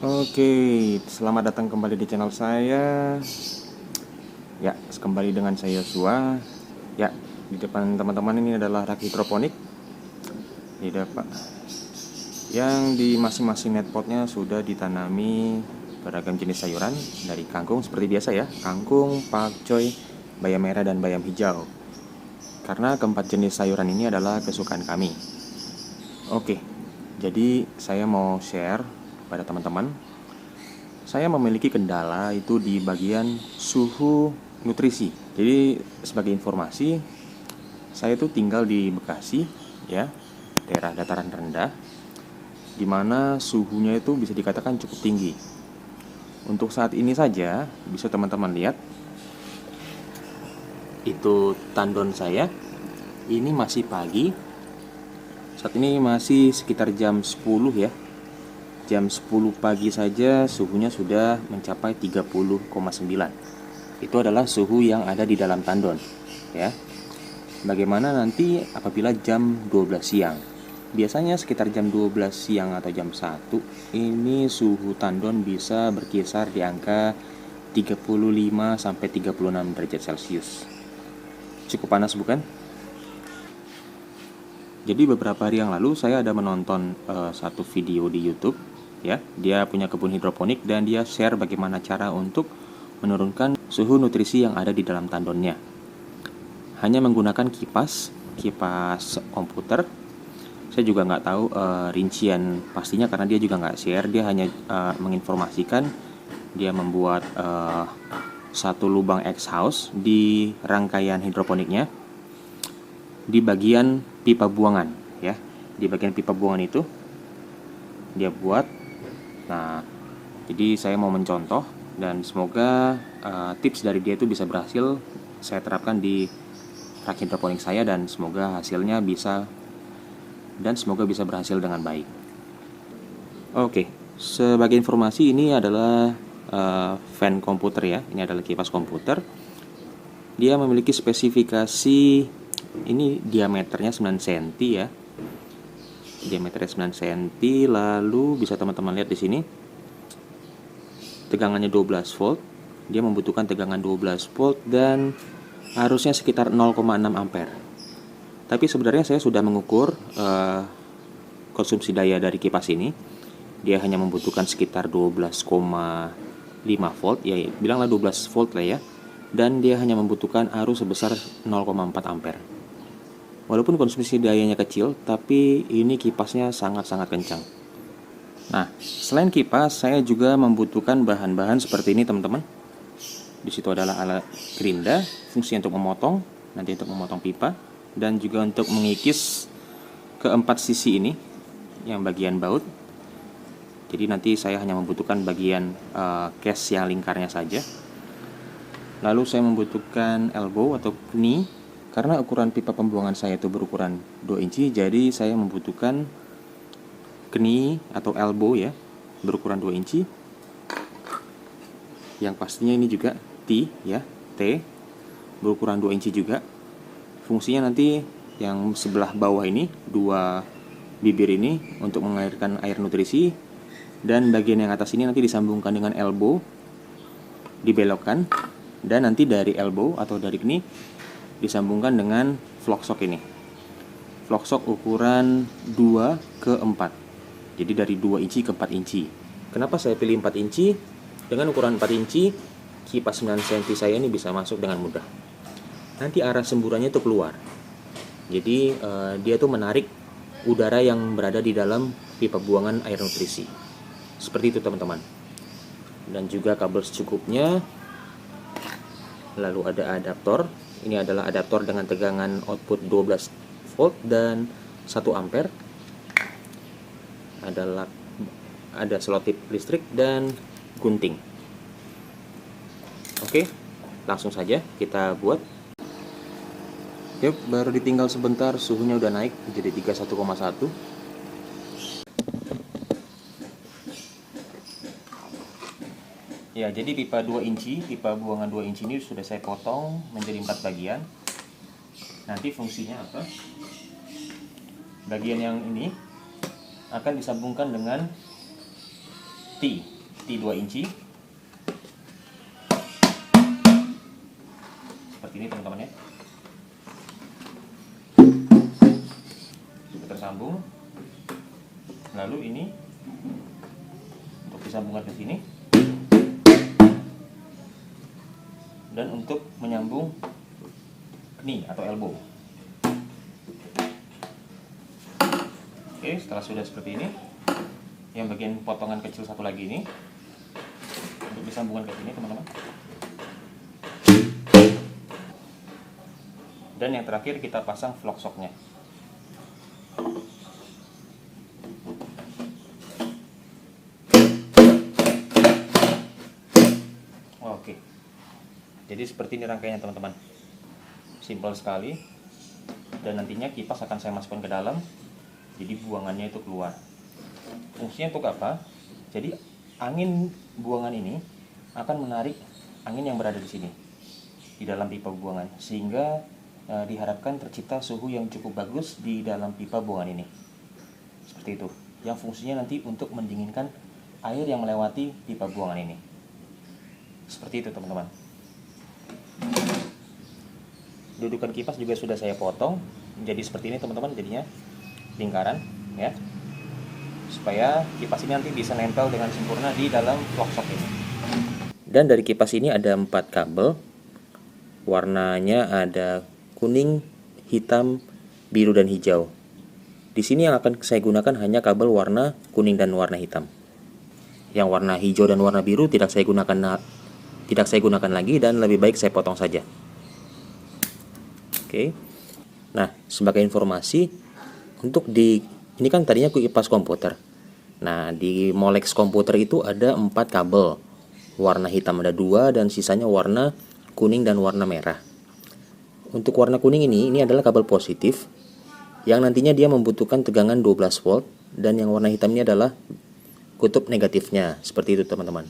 Oke, selamat datang kembali di channel saya. Ya, kembali dengan saya Yosua. Ya, di depan teman-teman ini adalah rak hidroponik. Di depan yang di masing-masing netpotnya sudah ditanami beragam jenis sayuran dari kangkung seperti biasa ya, kangkung, pakcoy, bayam merah dan bayam hijau. Karena keempat jenis sayuran ini adalah kesukaan kami. Oke, jadi saya mau share pada teman-teman. Saya memiliki kendala itu di bagian suhu nutrisi. Jadi sebagai informasi, saya itu tinggal di Bekasi, ya, daerah dataran rendah, di mana suhunya itu bisa dikatakan cukup tinggi. Untuk saat ini saja, bisa teman-teman lihat, itu tandon saya. Ini masih pagi. Saat ini masih sekitar jam 10 ya. Jam 10 pagi saja suhunya sudah mencapai 30,9. Itu adalah suhu yang ada di dalam tandon, ya. Bagaimana nanti apabila jam 12 siang? Biasanya sekitar jam 12 siang atau jam 1 ini suhu tandon bisa berkisar di angka 35 sampai 36 derajat Celcius. Cukup panas bukan? Jadi beberapa hari yang lalu saya ada menonton satu video di YouTube, ya. Dia punya kebun hidroponik dan dia share bagaimana cara untuk menurunkan suhu nutrisi yang ada di dalam tandonnya. Hanya menggunakan kipas komputer. Saya juga nggak tahu rincian pastinya karena dia juga nggak share. Dia hanya menginformasikan dia membuat satu lubang exhaust di rangkaian hidroponiknya di bagian pipa buangan, ya. Di bagian pipa buangan itu dia buat. Nah, jadi saya mau mencontoh dan semoga tips dari dia itu bisa berhasil saya terapkan di rak hidroponik saya dan semoga hasilnya bisa berhasil dengan baik. Oke, sebagai informasi ini adalah fan komputer ya. Ini adalah kipas komputer. Dia memiliki spesifikasi, ini diameternya 9 cm ya. Diameternya 9 cm, lalu bisa teman-teman lihat di sini. Tegangannya 12 volt. Dia membutuhkan tegangan 12 volt dan arusnya sekitar 0,6 ampere. Tapi sebenarnya saya sudah mengukur konsumsi daya dari kipas ini. Dia hanya membutuhkan sekitar 12,5 volt, ya bilanglah 12 volt lah ya. Dan dia hanya membutuhkan arus sebesar 0,4 ampere. Walaupun konsumsi dayanya kecil, tapi ini kipasnya sangat-sangat kencang. Nah, selain kipas, saya juga membutuhkan bahan-bahan seperti ini, teman-teman. Di situ adalah alat gerinda, fungsi untuk memotong, nanti untuk memotong pipa, dan juga untuk mengikis keempat sisi ini, yang bagian baut. Jadi nanti saya hanya membutuhkan bagian case yang lingkarnya saja. Lalu saya membutuhkan elbow atau knee, karena ukuran pipa pembuangan saya itu berukuran 2 inci, jadi saya membutuhkan knee atau elbow ya, berukuran 2 inci. Yang pastinya ini juga T ya, T berukuran 2 inci juga. Fungsinya nanti yang sebelah bawah ini, dua bibir ini untuk mengalirkan air nutrisi, dan bagian yang atas ini nanti disambungkan dengan elbow, dibelokkan, dan nanti dari elbow atau dari knee disambungkan dengan flocksock ini. Flocksock ukuran 2 ke 4. Jadi dari 2 inci ke 4 inci. Kenapa saya pilih 4 inci? Dengan ukuran 4 inci, kipas 9 cm saya ini bisa masuk dengan mudah. Nanti arah semburannya itu keluar. Jadi dia tuh menarik udara yang berada di dalam pipa buangan air nutrisi. Seperti itu teman-teman. Dan juga kabel secukupnya. Lalu ada adaptor. Ini adalah adaptor dengan tegangan output 12 volt dan 1 ampere. Ada selotip listrik dan gunting. Oke, langsung saja kita buat. Yuk, baru ditinggal sebentar suhunya udah naik jadi 31,1. Ya, jadi pipa 2 inci, pipa buangan 2 inci ini sudah saya potong menjadi 4 bagian. Nanti fungsinya apa? Bagian yang ini akan disambungkan dengan T 2 inci. Seperti ini teman-teman ya. Sudah tersambung. Lalu ini untuk disambungkan ke sini. Dan untuk menyambung knee atau elbow. Oke, setelah sudah seperti ini, yang bagian potongan kecil satu lagi ini untuk disambungkan ke sini teman-teman. Dan yang terakhir kita pasang vlog shocknya. Oke, jadi seperti ini rangkaiannya teman-teman. Simpel sekali. Dan nantinya kipas akan saya masukkan ke dalam, jadi buangannya itu keluar. Fungsinya untuk apa? Jadi angin buangan ini akan menarik angin yang berada di sini, di dalam pipa buangan, sehingga diharapkan tercipta suhu yang cukup bagus di dalam pipa buangan ini. Seperti itu. Yang fungsinya nanti untuk mendinginkan air yang melewati pipa buangan ini. Seperti itu teman-teman. Dudukan kipas juga sudah saya potong menjadi seperti ini teman-teman, jadinya lingkaran ya, supaya kipas ini nanti bisa nempel dengan sempurna di dalam vlog shock ini. Dan dari kipas ini ada 4 kabel, warnanya ada kuning, hitam, biru, dan hijau. Di sini yang akan saya gunakan hanya kabel warna kuning dan warna hitam. Yang warna hijau dan warna biru tidak saya gunakan lagi, dan lebih baik saya potong saja. Oke. Nah, sebagai informasi, untuk ini kan tadinya kipas komputer. Nah, di Molex komputer itu ada 4 kabel. Warna hitam ada 2 dan sisanya warna kuning dan warna merah. Untuk warna kuning ini adalah kabel positif yang nantinya dia membutuhkan tegangan 12 volt, dan yang warna hitam ini adalah kutub negatifnya. Seperti itu teman-teman.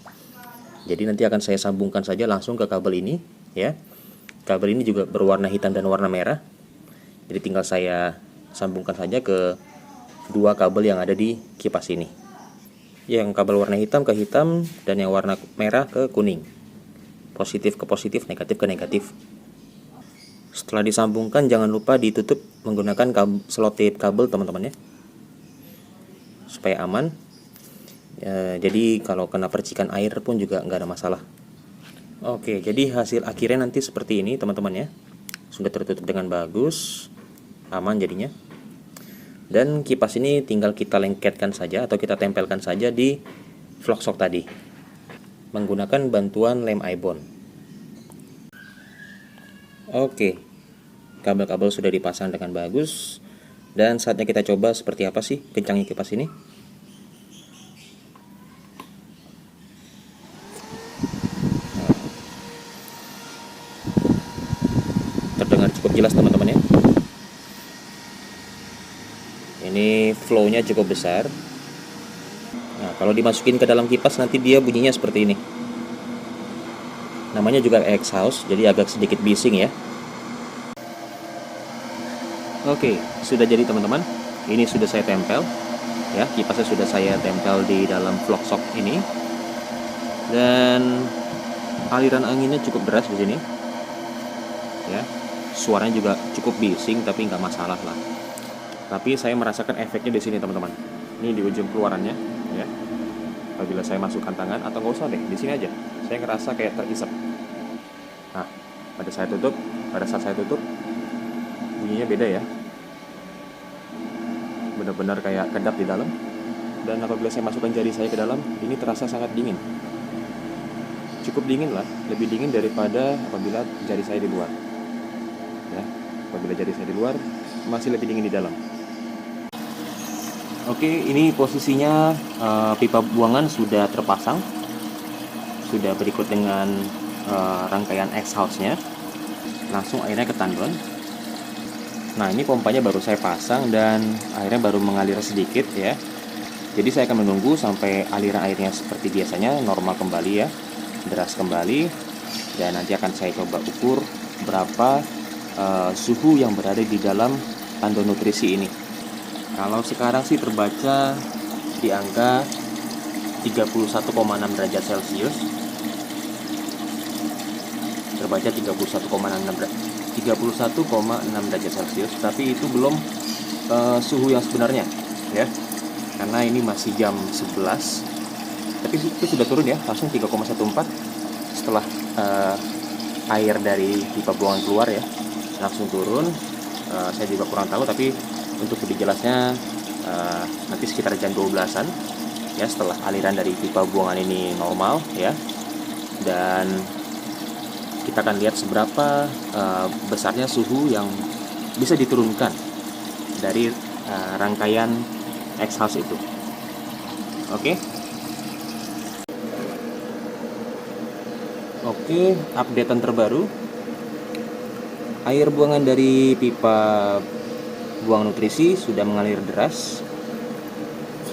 Jadi nanti akan saya sambungkan saja langsung ke kabel ini ya. Kabel ini juga berwarna hitam dan warna merah. Jadi tinggal saya sambungkan saja ke 2 kabel yang ada di kipas ini. Yang kabel warna hitam ke hitam dan yang warna merah ke kuning. Positif ke positif, negatif ke negatif. Setelah disambungkan jangan lupa ditutup menggunakan selotip kabel teman-teman ya, supaya aman. Jadi kalau kena percikan air pun juga nggak ada masalah. Oke, jadi hasil akhirnya nanti seperti ini teman-teman ya. Sudah tertutup dengan bagus, aman jadinya. Dan kipas ini tinggal kita lengketkan saja atau kita tempelkan saja di vlog shock tadi menggunakan bantuan lem ibon. Oke, kabel-kabel sudah dipasang dengan bagus, dan saatnya kita coba seperti apa sih kencangnya kipas ini. Terdengar cukup jelas teman-teman ya. Ini flow-nya cukup besar. Nah, kalau dimasukin ke dalam kipas nanti dia bunyinya seperti ini. Namanya juga exhaust, jadi agak sedikit bising ya. Oke, sudah jadi teman-teman. Ini sudah saya tempel ya, kipasnya sudah saya tempel di dalam vlog shock ini. Dan aliran anginnya cukup deras di sini. Ya. Suaranya juga cukup bising tapi nggak masalah lah. Tapi saya merasakan efeknya di sini teman-teman. Ini di ujung keluarannya ya. Apabila saya masukkan tangan, atau nggak usah deh, di sini aja. Saya ngerasa kayak terisap. Nah, pada saat saya tutup, bunyinya beda ya. Benar-benar kayak kedap di dalam. Dan apabila saya masukkan jari saya ke dalam, ini terasa sangat dingin. Cukup dingin lah, lebih dingin daripada apabila jari saya di luar. Ya, apabila jari saya di luar, masih lebih dingin di dalam. Oke, ini posisinya pipa buangan sudah terpasang, sudah berikut dengan rangkaian exhaustnya. Langsung airnya ke tandon. Nah, ini pompanya baru saya pasang dan airnya baru mengalir sedikit ya. Jadi saya akan menunggu sampai aliran airnya seperti biasanya normal kembali ya, deras kembali. Dan nanti akan saya coba ukur berapa suhu yang berada di dalam tandon nutrisi ini. Kalau sekarang sih terbaca di angka 31,6 derajat Celcius. Terbaca 31,6 derajat Celcius, tapi itu belum suhu yang sebenarnya ya. Karena ini masih jam 11. Tapi itu sudah turun ya, langsung 3,14 setelah air dari pipa buangan keluar ya, langsung turun. Saya juga kurang tahu, tapi untuk lebih jelasnya nanti sekitar jam 12-an ya, setelah aliran dari pipa buangan ini normal ya. Dan kita akan lihat seberapa besarnya suhu yang bisa diturunkan dari rangkaian exhaust itu. Oke, updatean terbaru. Air buangan dari pipa buang nutrisi sudah mengalir deras.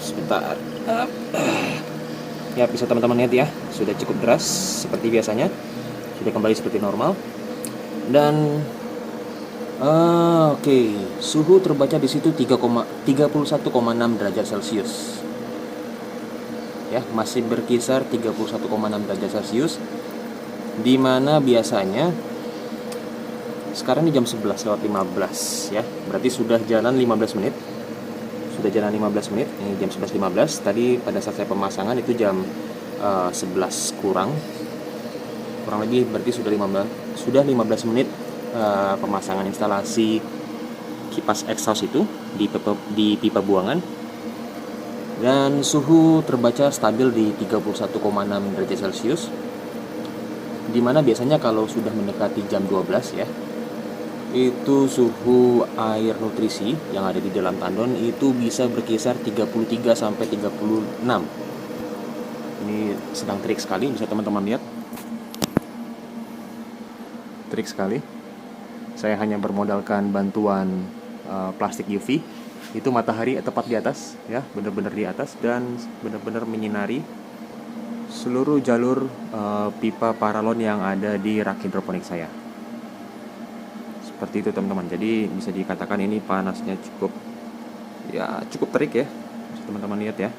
Sebentar. Ya, bisa teman-teman lihat ya, sudah cukup deras seperti biasanya. Sudah kembali seperti normal. Dan suhu terbaca di situ 31,6 derajat Celcius. Ya, masih berkisar 31,6 derajat Celcius. Di mana biasanya sekarang ini jam 11:15 ya. Berarti sudah jalan 15 menit. Ini jam 11:15. Tadi pada saat saya pemasangan itu jam 11 kurang lebih, berarti sudah 15 menit pemasangan instalasi kipas exhaust itu di pipa buangan. Dan suhu terbaca stabil di 31,6 derajat Celcius. Dimana biasanya kalau sudah mendekati jam 12 ya, itu suhu air nutrisi yang ada di dalam tandon itu bisa berkisar 33 sampai 36. Ini sedang terik sekali, bisa teman-teman lihat. Terik sekali. Saya hanya bermodalkan bantuan plastik UV. Itu matahari tepat di atas ya, benar-benar di atas, dan benar-benar menyinari seluruh jalur pipa paralon yang ada di rak hidroponik saya. Seperti itu teman-teman. Jadi bisa dikatakan ini panasnya cukup terik ya, bisa teman-teman lihat ya.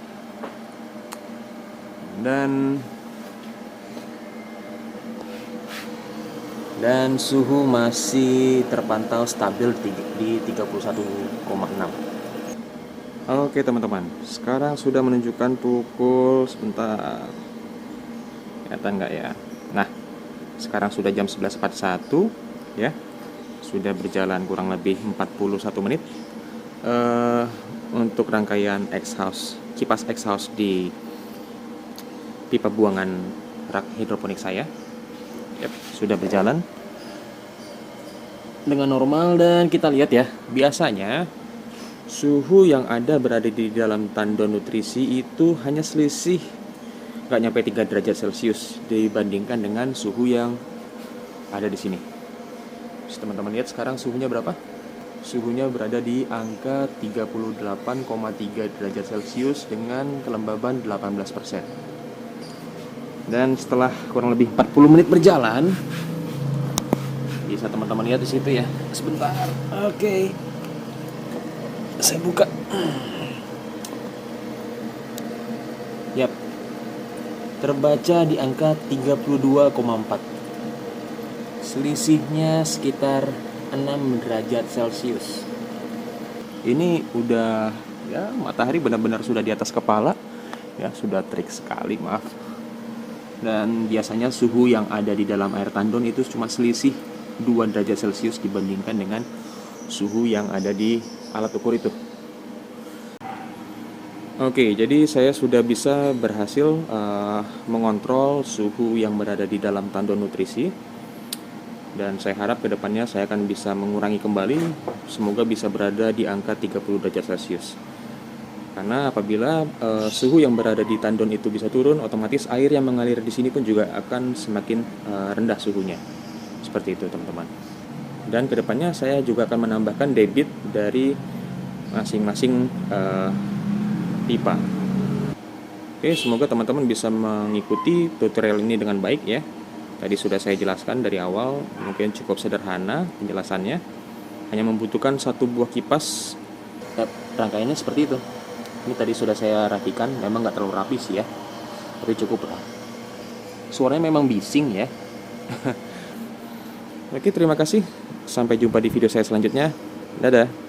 Dan suhu masih terpantau stabil di 31,6. Oke teman-teman, sekarang sudah menunjukkan pukul, sebentar, kelihatan nggak ya? Nah, sekarang sudah jam 11.41 ya. Sudah berjalan kurang lebih 41 menit untuk rangkaian kipas exhaust di pipa buangan rak hidroponik saya. Sudah berjalan dengan normal. Dan kita lihat ya, biasanya suhu yang berada di dalam tandon nutrisi itu hanya selisih nggak nyampe 3 derajat Celcius dibandingkan dengan suhu yang ada di sini. Bisa teman-teman lihat sekarang suhunya berapa? Suhunya berada di angka 38,3 derajat Celcius dengan kelembaban 18%. Dan setelah kurang lebih 40 menit berjalan, bisa teman-teman lihat di situ ya. Sebentar. Oke. Saya buka. Yap. Terbaca di angka 32,4. Selisihnya sekitar 6 derajat Celcius. Ini udah ya, matahari benar-benar sudah di atas kepala. Ya, sudah terik sekali, maaf. Dan biasanya suhu yang ada di dalam air tandon itu cuma selisih 2 derajat Celcius dibandingkan dengan suhu yang ada di alat ukur itu. Oke, jadi saya sudah bisa berhasil mengontrol suhu yang berada di dalam tandon nutrisi. Dan saya harap kedepannya saya akan bisa mengurangi kembali, semoga bisa berada di angka 30 derajat Celcius. Karena apabila suhu yang berada di tandon itu bisa turun, otomatis air yang mengalir di sini pun juga akan semakin rendah suhunya. Seperti itu teman-teman. Dan kedepannya saya juga akan menambahkan debit dari masing-masing pipa. Oke, semoga teman-teman bisa mengikuti tutorial ini dengan baik ya. Tadi sudah saya jelaskan dari awal, mungkin cukup sederhana penjelasannya. Hanya membutuhkan satu buah kipas. Rangkaiannya seperti itu. Ini tadi sudah saya rapikan, memang nggak terlalu rapi sih ya. tapi cukup lah. Suaranya memang bising ya. Oke, terima kasih. Sampai jumpa di video saya selanjutnya. Dadah.